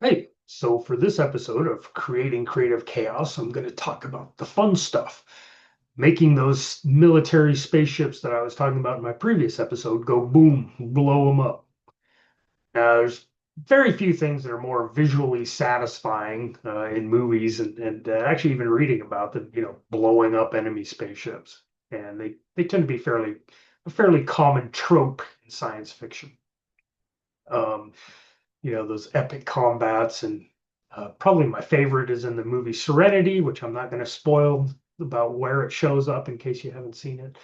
Hey, so for this episode of Creating Creative Chaos, I'm going to talk about the fun stuff, making those military spaceships that I was talking about in my previous episode go boom, blow them up. Now, there's very few things that are more visually satisfying in movies and actually even reading about them, blowing up enemy spaceships. And they tend to be a fairly common trope in science fiction. Um, those epic combats. And probably my favorite is in the movie Serenity, which I'm not going to spoil about where it shows up in case you haven't seen it.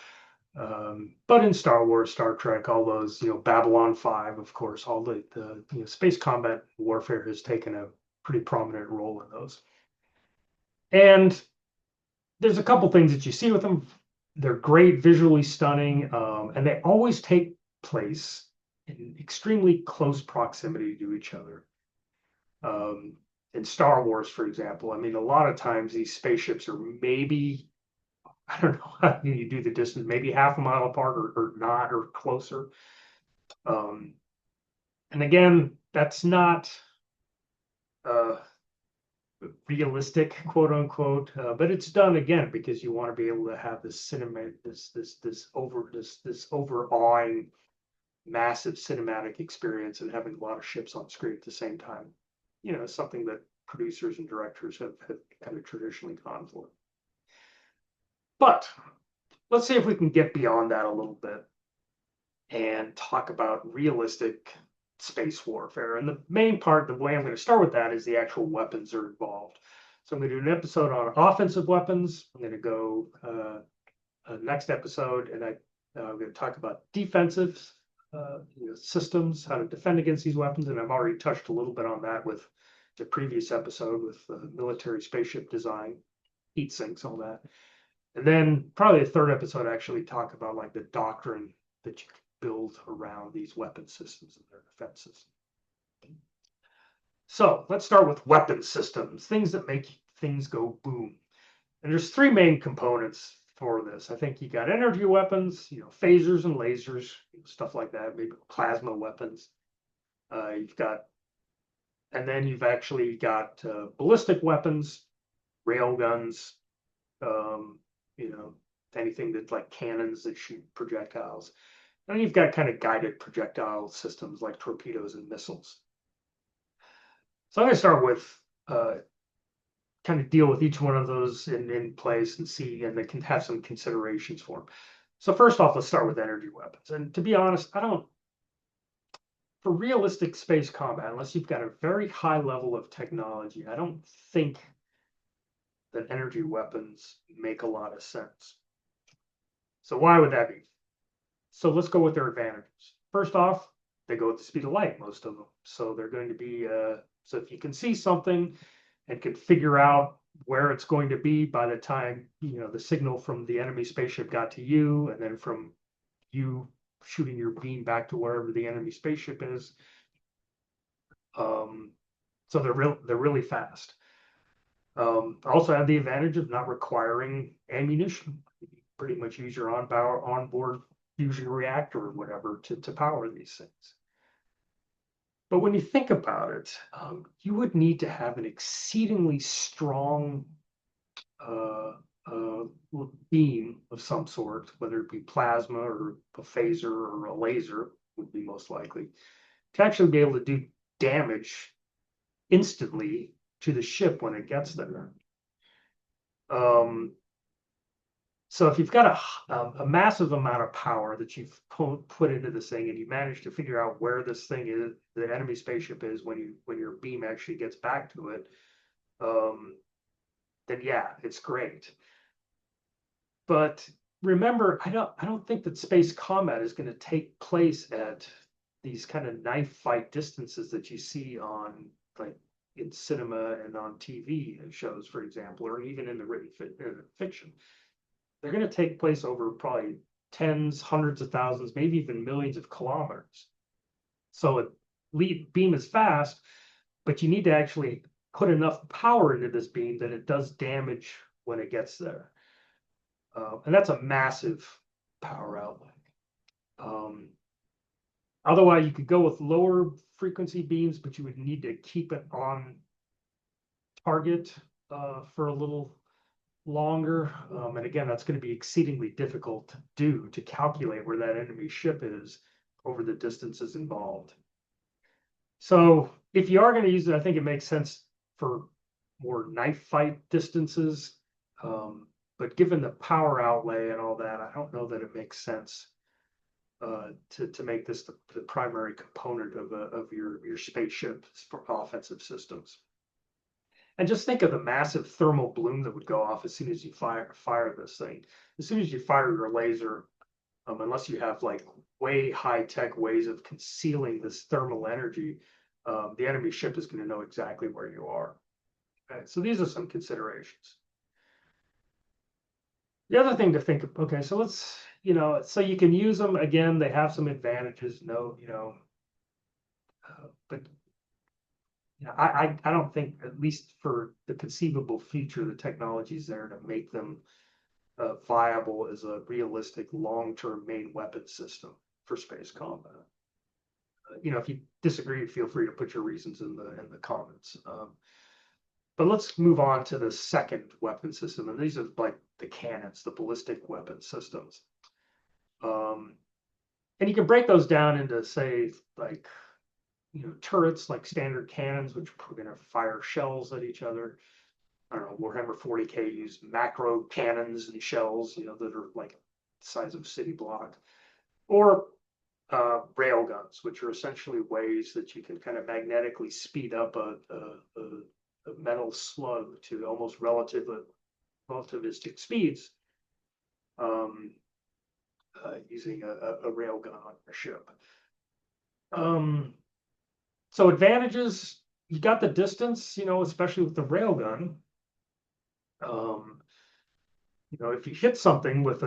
But in Star Wars, Star Trek, all those, Babylon 5, of course, all the space combat warfare has taken a pretty prominent role in those. And there's a couple things that you see with them. They're great, visually stunning, and they always take place in extremely close proximity to each other. In Star Wars, for example, I mean, a lot of times these spaceships are maybe, I don't know how you do the distance, maybe half a mile apart or not, or closer. Um, and again, that's not uh, realistic, quote unquote, but it's done again because you want to be able to have this cinema, this overawing, massive cinematic experience and having a lot of ships on screen at the same time. Something that producers and directors have kind of traditionally gone for. But let's see if we can get beyond that a little bit and talk about realistic space warfare. And the main part, the way I'm going to start with that is the actual weapons that are involved. So I'm going to do an episode on offensive weapons. I'm going to go next episode, and I'm going to talk about defensive systems, how to defend against these weapons. And I've already touched a little bit on that with the previous episode with military spaceship design, heat sinks, all that. And then probably the third episode actually talk about like the doctrine that you can build around these weapon systems and their defense systems. So let's start with weapon systems, things that make things go boom. And there's three main components for this. I think you got energy weapons, phasers and lasers, stuff like that, maybe plasma weapons. You've got, and then you've actually got ballistic weapons, rail guns, um, you know, anything that's like cannons that shoot projectiles. And then you've got kind of guided projectile systems like torpedoes and missiles. So I'm going to start with kind of deal with each one of those in place and see, and they can have some considerations for them. So first off, let's start with energy weapons. And to be honest, for realistic space combat, unless you've got a very high level of technology, I don't think that energy weapons make a lot of sense. So why would that be? So let's go with their advantages. First off, they go at the speed of light, most of them. So they're going to be, so if you can see something and can figure out where it's going to be by the time, the signal from the enemy spaceship got to you, and then from you shooting your beam back to wherever the enemy spaceship is. So they're really fast. Also have the advantage of not requiring ammunition. You pretty much use your onboard fusion reactor or whatever to power these things. But when you think about it, you would need to have an exceedingly strong uh, uh, beam of some sort, whether it be plasma or a phaser or a laser, would be most likely, to actually be able to do damage instantly to the ship when it gets there. So if you've got a massive amount of power that you've put into this thing, and you manage to figure out where this thing is, the enemy spaceship is, when your beam actually gets back to it, then yeah, it's great. But remember, I don't think that space combat is going to take place at these kind of knife fight distances that you see on, like, in cinema and on TV shows, for example, or even in the written fiction. They're going to take place over probably tens, hundreds of thousands, maybe even millions of kilometers. So beam is fast, but you need to actually put enough power into this beam that it does damage when it gets there. And that's a massive power outlay. Um, Otherwise, you could go with lower frequency beams, but you would need to keep it on target for a little longer. And again, that's going to be exceedingly difficult to do, to calculate where that enemy ship is over the distances involved. So if you are going to use it, I think it makes sense for more knife fight distances. But given the power outlay and all that, I don't know that it makes sense to make this the primary component of your spaceship for offensive systems. And just think of the massive thermal bloom that would go off as soon as you fire this thing. As soon as you fire your laser, unless you have like way high-tech ways of concealing this thermal energy, the enemy ship is going to know exactly where you are. Okay, so these are some considerations. The other thing to think of, okay, so let's, so you can use them. Again, they have some advantages, but I don't think, at least for the conceivable future, the technology is there to make them viable as a realistic long-term main weapon system for space combat. If you disagree, feel free to put your reasons in the comments. But let's move on to the second weapon system, and these are like the cannons, the ballistic weapon systems. And you can break those down into, say, like, turrets, like standard cannons, which are going to fire shells at each other. I don't know, Warhammer 40K use macro cannons and shells, that are like the size of a city block. Or rail guns, which are essentially ways that you can kind of magnetically speed up a metal slug to almost relativistic speeds using a rail gun on your ship. So advantages, you got the distance, especially with the railgun. If you hit something with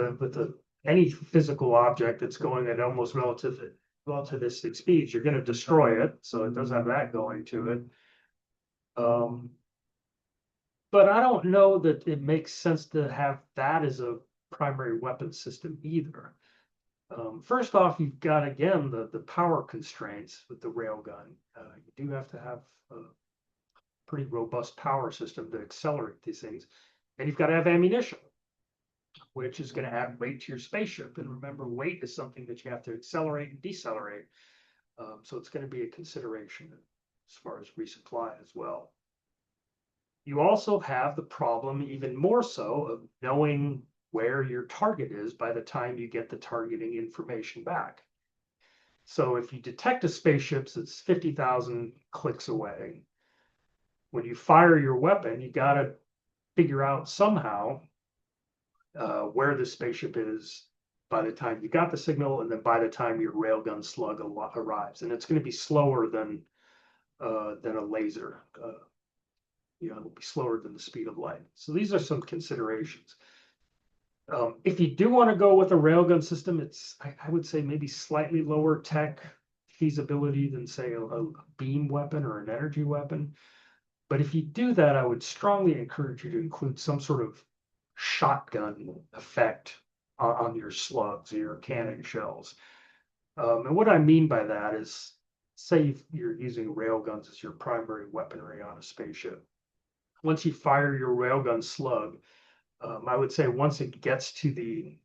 any physical object that's going at almost relativistic speeds, you're going to destroy it. So it does have that going to it. But I don't know that it makes sense to have that as a primary weapon system either. First off, you've got, again, the power constraints with the railgun. You do have to have a pretty robust power system to accelerate these things. And you've got to have ammunition, which is going to add weight to your spaceship. And remember, weight is something that you have to accelerate and decelerate. So it's going to be a consideration as far as resupply as well. You also have the problem, even more so, of knowing where your target is by the time you get the targeting information back. So if you detect a spaceship that's 50,000 clicks away, when you fire your weapon, you got to figure out somehow where the spaceship is by the time you got the signal, and then by the time your railgun slug arrives. And it's going to be slower than a laser. It'll be slower than the speed of light. So these are some considerations. If you do want to go with a railgun system, it's, I would say, maybe slightly lower tech feasibility than, say, a beam weapon or an energy weapon. But if you do that, I would strongly encourage you to include some sort of shotgun effect on your slugs or your cannon shells. And what I mean by that is, say you're using railguns as your primary weaponry on a spaceship. Once you fire your railgun slug, I would say once it gets to the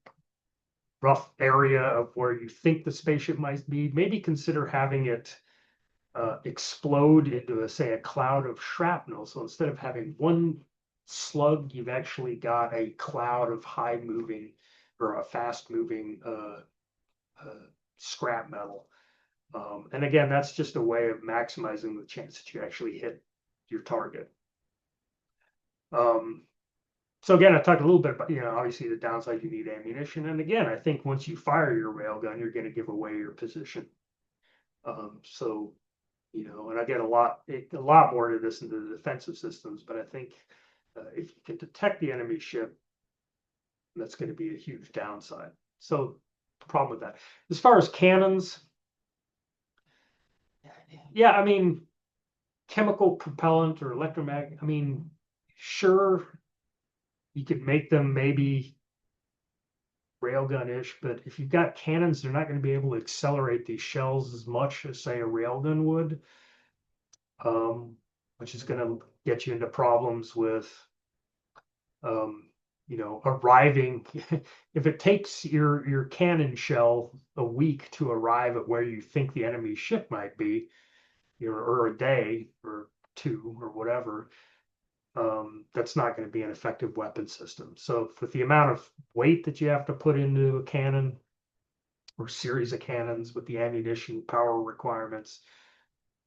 rough area of where you think the spaceship might be, maybe consider having it explode into, say, a cloud of shrapnel. So instead of having one slug, you've actually got a cloud of high-moving or a fast-moving scrap metal. And again, that's just a way of maximizing the chance that you actually hit your target. So again, I talked a little bit about, obviously the downside, you need ammunition. And again, I think once you fire your railgun, you're going to give away your position. So, and I get a lot more to this into the defensive systems, but I think if you can detect the enemy ship, that's going to be a huge downside. So the problem with that. As far as cannons, yeah, I mean, chemical propellant or electromagnetic, I mean, sure, you could make them maybe railgun-ish, but if you've got cannons, they're not going to be able to accelerate these shells as much as, say, a railgun would, um, which is going to get you into problems with, um, arriving. If it takes your cannon shell a week to arrive at where you think the enemy ship might be, or a day or two or whatever, that's not going to be an effective weapon system. So with the amount of weight that you have to put into a cannon or series of cannons, with the ammunition power requirements,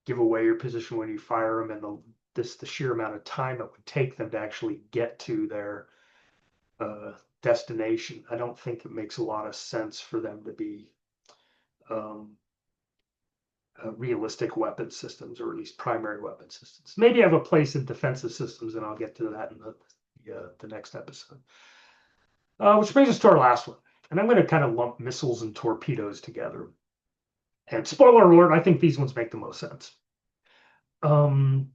give away your position when you fire them, and the sheer amount of time it would take them to actually get to their destination, I don't think it makes a lot of sense for them to be um, realistic weapon systems, or at least primary weapon systems. Maybe I have a place in defensive systems, and I'll get to that in the next episode. Which brings us to our last one, and I'm going to kind of lump missiles and torpedoes together. And spoiler alert, I think these ones make the most sense. So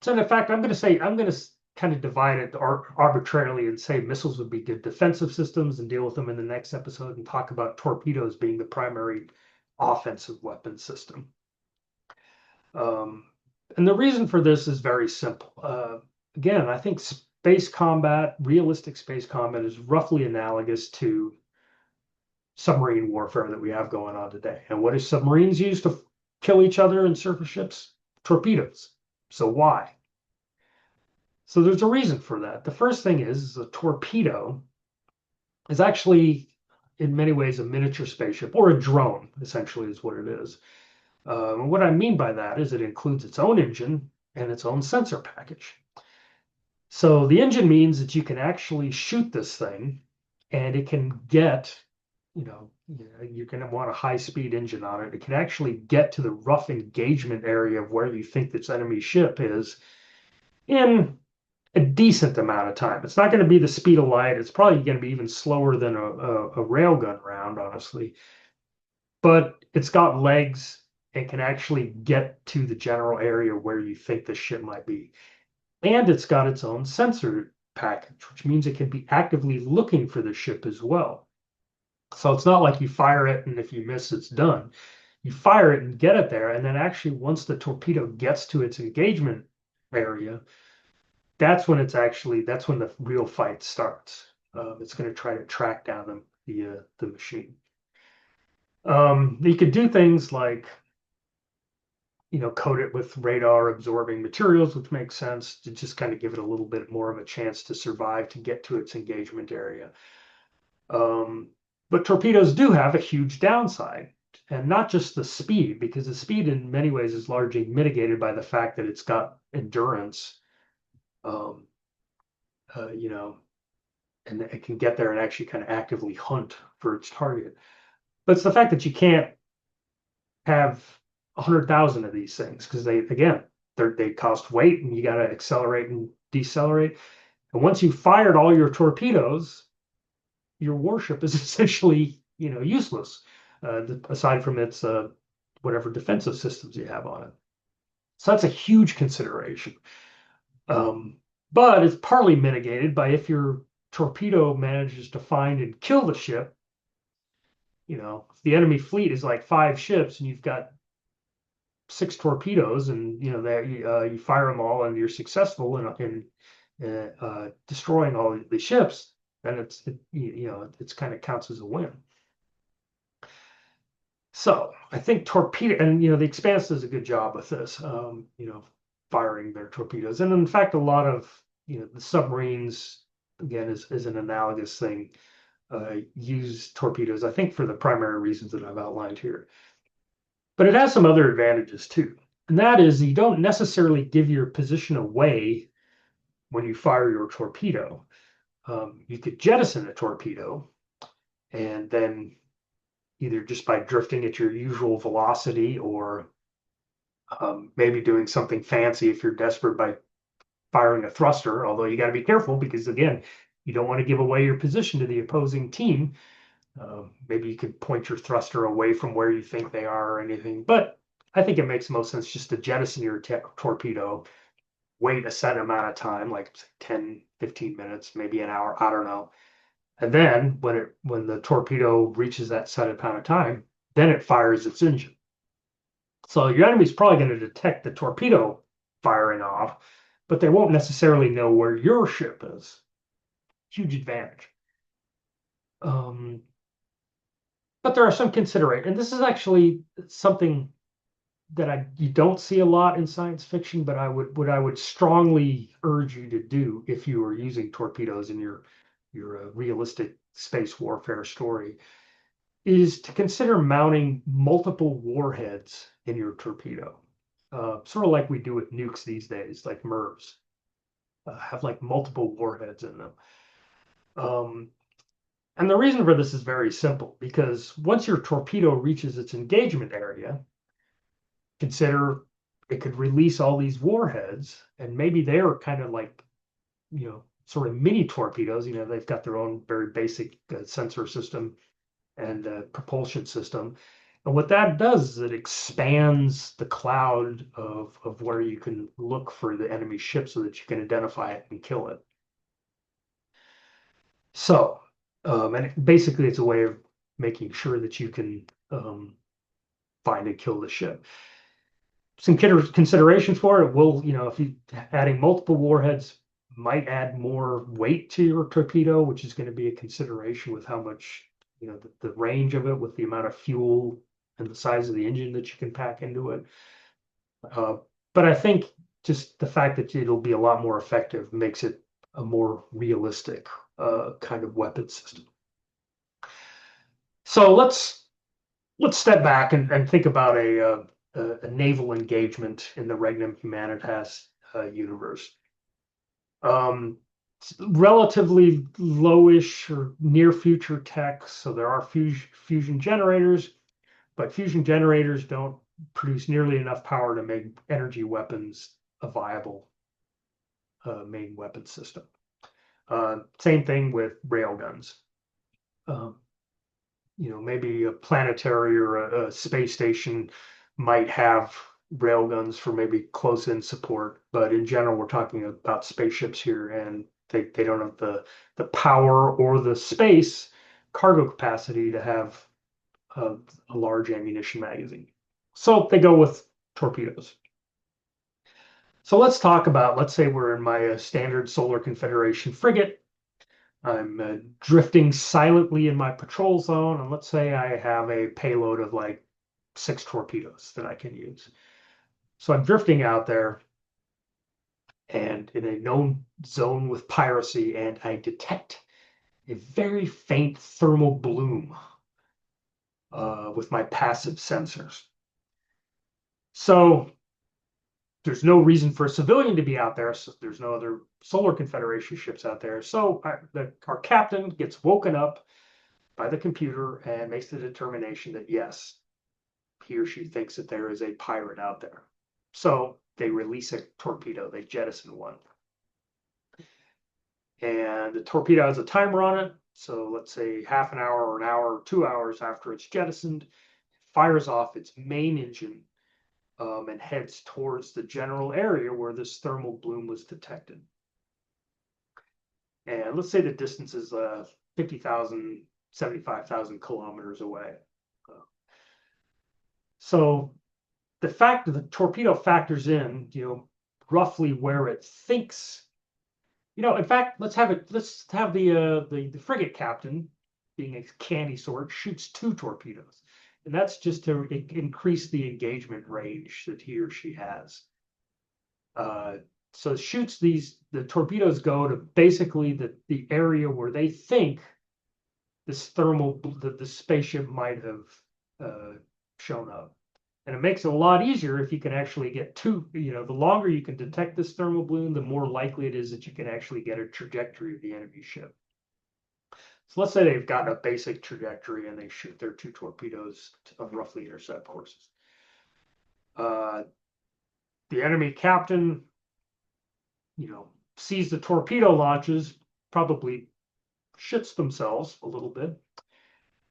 in fact, I'm going to kind of divide it arbitrarily and say missiles would be good defensive systems and deal with them in the next episode, and talk about torpedoes being the primary offensive weapon system. And the reason for this is very simple. Again, I think space combat, realistic space combat, is roughly analogous to submarine warfare that we have going on today. And what do submarines use to kill each other in surface ships? Torpedoes. So why? So there's a reason for that. The first thing is a torpedo is actually, in many ways, a miniature spaceship, or a drone, essentially, is what it is. And what I mean by that is it includes its own engine and its own sensor package. So the engine means that you can actually shoot this thing, and it can get, you're going to want a high-speed engine on it. It can actually get to the rough engagement area of where you think this enemy ship is in a decent amount of time. It's not going to be the speed of light. It's probably going to be even slower than a railgun round, honestly. But it's got legs and can actually get to the general area where you think the ship might be. And it's got its own sensor package, which means it can be actively looking for the ship as well. So it's not like you fire it and if you miss, it's done. You fire it and get it there, and then actually once the torpedo gets to its engagement area, that's when the real fight starts. It's going to try to track down the machine. You could do things like, coat it with radar absorbing materials, which makes sense to just kind of give it a little bit more of a chance to survive to get to its engagement area. But torpedoes do have a huge downside, and not just the speed, because the speed in many ways is largely mitigated by the fact that it's got endurance. And it can get there and actually kind of actively hunt for its target. But it's the fact that you can't have 100,000 of these things, because they cost weight, and you got to accelerate and decelerate. And once you've fired all your torpedoes, your warship is essentially, useless, aside from its whatever defensive systems you have on it. So that's a huge consideration. But it's partly mitigated by if your torpedo manages to find and kill the ship. If the enemy fleet is like 5 ships and you've got 6 torpedoes, and you fire them all and you're successful in destroying all the ships, then it's kind of counts as a win. So I think torpedo, and the Expanse does a good job with this, firing their torpedoes, and in fact a lot of the submarines, again, is an analogous thing, use torpedoes, I think, for the primary reasons that I've outlined here. But it has some other advantages too, and that is you don't necessarily give your position away when you fire your torpedo. You could jettison a torpedo, and then either just by drifting at your usual velocity, or maybe doing something fancy if you're desperate by firing a thruster, although you got to be careful because, again, you don't want to give away your position to the opposing team. Maybe you could point your thruster away from where you think they are or anything, but I think it makes most sense just to jettison your torpedo, wait a set amount of time, like 10, 15 minutes, maybe an hour, I don't know, And then when the torpedo reaches that set amount of time, then it fires its engine. So your enemy's probably going to detect the torpedo firing off, but they won't necessarily know where your ship is. Huge advantage. Um, but there are some considerations, and this is actually something that you don't see a lot in science fiction, but I would strongly urge you to do if you are using torpedoes in your realistic space warfare story is to consider mounting multiple warheads in your torpedo. Sort of like we do with nukes these days, like MIRVs, have like multiple warheads in them. Um, and the reason for this is very simple, because once your torpedo reaches its engagement area, consider it could release all these warheads, and maybe they're kind of like, sort of mini torpedoes. They've got their own very basic sensor system and propulsion system. And what that does is it expands the cloud of where you can look for the enemy ship so that you can identify it and kill it. So, basically, it's a way of making sure that you can find and kill the ship. Some considerations for it will, if you adding multiple warheads might add more weight to your torpedo, which is going to be a consideration with how much, the range of it, with the amount of fuel and the size of the engine that you can pack into it. Uh, but I think just the fact that it'll be a lot more effective makes it a more realistic kind of weapon system. So let's step back and think about a naval engagement in the Regnum Humanitas universe. Um, Relatively lowish or near future tech, so there are fusion generators, but fusion generators don't produce nearly enough power to make energy weapons a viable main weapon system. Same thing with railguns. Um, maybe a planetary or a space station might have railguns for maybe close-in support, but in general, we're talking about spaceships here, and they don't have the power or the space cargo capacity to have a large ammunition magazine. So they go with torpedoes. So let's say we're in my standard Solar Confederation frigate. I'm drifting silently in my patrol zone, and let's say I have a payload of like 6 torpedoes that I can use. So I'm drifting out there and in a known zone with piracy, and I detect a very faint thermal bloom with my passive sensors. So there's no reason for a civilian to be out there. So there's no other Solar Confederation ships out there. So our captain gets woken up by the computer and makes the determination that yes, he or she thinks that there is a pirate out there. So they release a torpedo, they jettison one. And the torpedo has a timer on it. So let's say half an hour or an hour or 2 hours after it's jettisoned, it fires off its main engine and heads towards the general area where this thermal bloom was detected. And let's say the distance is 50,000, 75,000 kilometers away. So the fact that the torpedo factors in, roughly where it thinks, in fact, let's have the frigate captain, being a candy sort, shoots 2 torpedoes. And that's just to increase the engagement range that he or she has. So shoots the torpedoes go to basically the area where they think this the spaceship might have shown up. And it makes it a lot easier if you can actually get the longer you can detect this thermal bloom, the more likely it is that you can actually get a trajectory of the enemy ship. So let's say they've got a basic trajectory and they shoot their 2 torpedoes of roughly intercept courses. The enemy captain, sees the torpedo launches, probably shits themselves a little bit,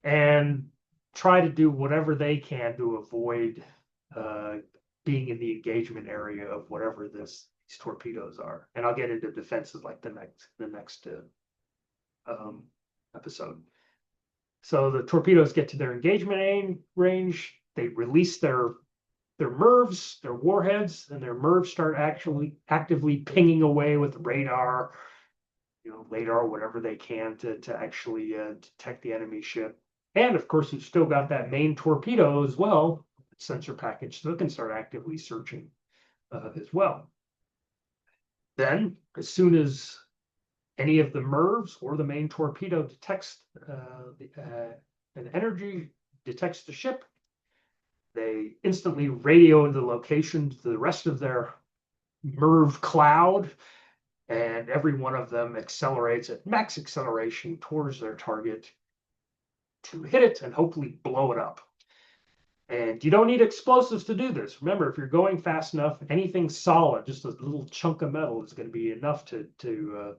and try to do whatever they can to avoid being in the engagement area of whatever these torpedoes are. And I'll get into defenses like the next um, episode. So the torpedoes get to their engagement range. They release their MIRVs, their warheads, and their MIRVs start actually actively pinging away with radar, LADAR, whatever they can to actually detect the enemy ship. And of course, you've still got that main torpedo as well, sensor package, so it can start actively searching as well. Then, as soon as any of the MIRVs or the main torpedo detects an energy, detects the ship, they instantly radio the location to the rest of their MIRV cloud, and every one of them accelerates at max acceleration towards their target to hit it and hopefully blow it up. And you don't need explosives to do this. Remember, if you're going fast enough, anything solid, just a little chunk of metal, is going to be enough to do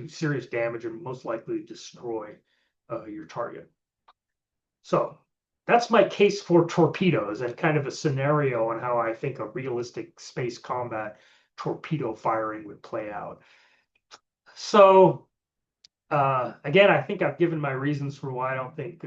serious damage and most likely destroy your target. So that's my case for torpedoes and kind of a scenario on how I think a realistic space combat torpedo firing would play out. So again, I think I've given my reasons for why I don't think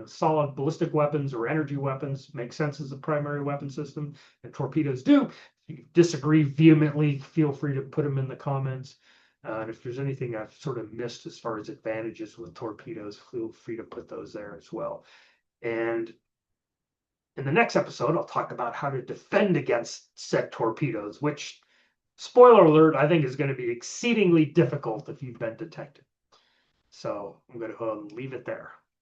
solid ballistic weapons or energy weapons make sense as a primary weapon system, and torpedoes do. If you disagree vehemently, feel free to put them in the comments. And if there's anything I've sort of missed as far as advantages with torpedoes, feel free to put those there as well. And in the next episode, I'll talk about how to defend against said torpedoes, which, spoiler alert, I think is going to be exceedingly difficult if you've been detected. So I'm going to leave it there.